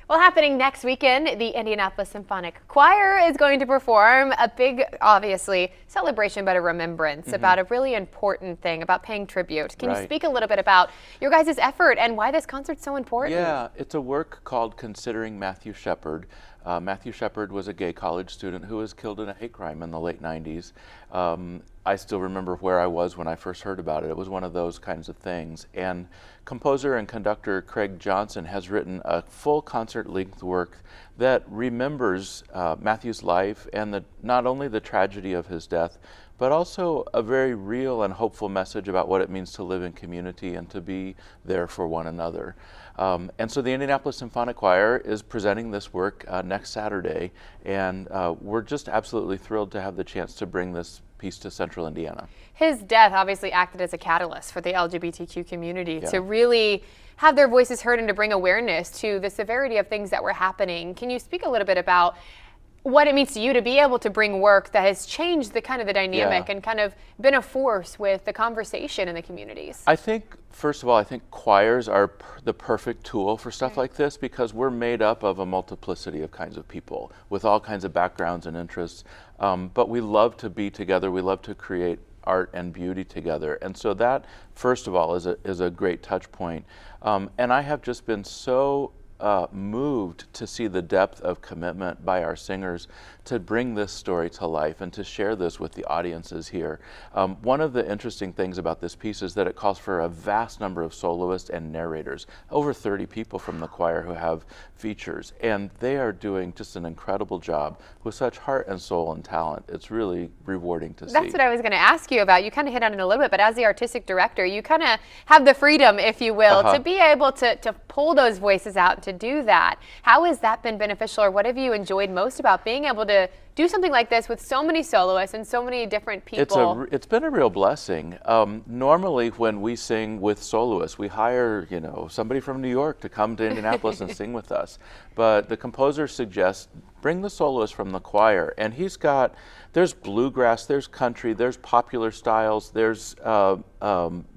Well, happening next weekend, the Indianapolis Symphonic Choir is going to perform a big, obviously, celebration, but a remembrance about a really important thing, about paying tribute. Can you speak a little bit about your guys' effort and why this concert's so important? Yeah, it's a work called Considering Matthew Shepard. Matthew Shepard was a gay college student who was killed in a hate crime in the late 90s. I still remember where I was when I first heard about it. It was one of those kinds of things. And composer and conductor Craig Johnson has written a full concert-length work that remembers Matthew's life and not only the tragedy of his death, but also a very real and hopeful message about what it means to live in community and to be there for one another. And so the Indianapolis Symphonic Choir is presenting this work next Saturday, and we're just absolutely thrilled to have the chance to bring this piece to Central Indiana. His death obviously acted as a catalyst for the LGBTQ community to really have their voices heard and to bring awareness to the severity of things that were happening. Can you speak a little bit about what it means to you to be able to bring work that has changed the kind of the dynamic and kind of been a force with the conversation in the communities? I think, first of all, I think choirs are the perfect tool for stuff like this because we're made up of a multiplicity of kinds of people with all kinds of backgrounds and interests. But we love to be together. We love to create art and beauty together. And so that, first of all, is a great touch point. And I have just been so moved to see the depth of commitment by our singers to bring this story to life and to share this with the audiences here. One of the interesting things about this piece is that it calls for a vast number of soloists and narrators, over 30 people from the choir who have features, and they are doing just an incredible job with such heart and soul and talent. It's really rewarding to see. That's what I was going to ask you about. You kind of hit on it a little bit, but as the artistic director, you kind of have the freedom, if you will, to be able to pull those voices out and to do that. How has that been beneficial, or what have you enjoyed most about being able to do something like this with so many soloists and so many different people? It's been a real blessing. Normally when we sing with soloists, we hire, somebody from New York to come to Indianapolis and sing with us. But the composer suggests bring the soloist from the choir, and there's bluegrass, there's country, there's popular styles, there's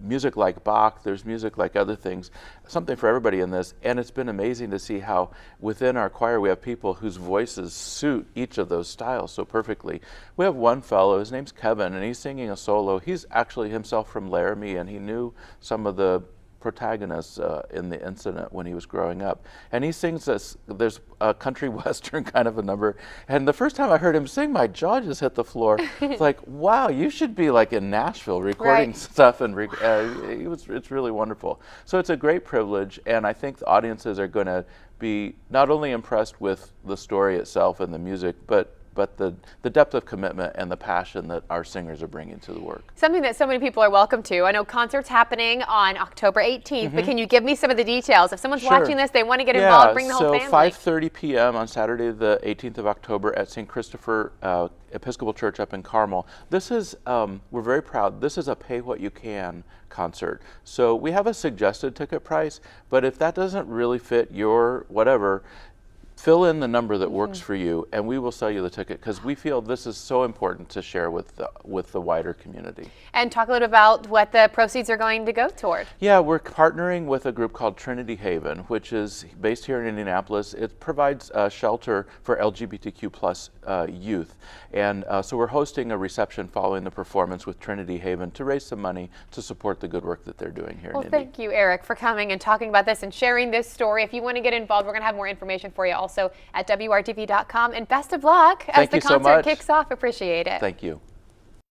music like Bach, there's music like other things, something for everybody in this. And it's been amazing to see how within our choir we have people whose voices suit each of those styles so perfectly. We have one fellow, his name's Kevin, and he's singing a solo. He's actually himself from Laramie, and he knew some of the protagonists in the incident when he was growing up. And he sings there's a country western kind of a number. And the first time I heard him sing, my jaw just hit the floor. It's like, wow, you should be like in Nashville recording stuff. And it's really wonderful. So it's a great privilege. And I think the audiences are going to be not only impressed with the story itself and the music, but the depth of commitment and the passion that our singers are bringing to the work. Something that so many people are welcome to. I know concerts happening on October 18th, but can you give me some of the details? If someone's watching this, they want to get involved, bring the whole family. So 5:30 p.m. on Saturday the 18th of October at St. Christopher Episcopal Church up in Carmel. This is, we're very proud, this is a pay-what-you-can concert. So we have a suggested ticket price, but if that doesn't really fit your whatever, fill in the number that works for you, and we will sell you the ticket because we feel this is so important to share with the wider community. And talk a little about what the proceeds are going to go toward. Yeah, we're partnering with a group called Trinity Haven, which is based here in Indianapolis. It provides shelter for LGBTQ plus youth. And so we're hosting a reception following the performance with Trinity Haven to raise some money to support the good work that they're doing here in Indy. Well, thank you, Eric, for coming and talking about this and sharing this story. If you want to get involved, we're going to have more information for you also at WRTV.com. And best of luck as the concert kicks off. Appreciate it. Thank you.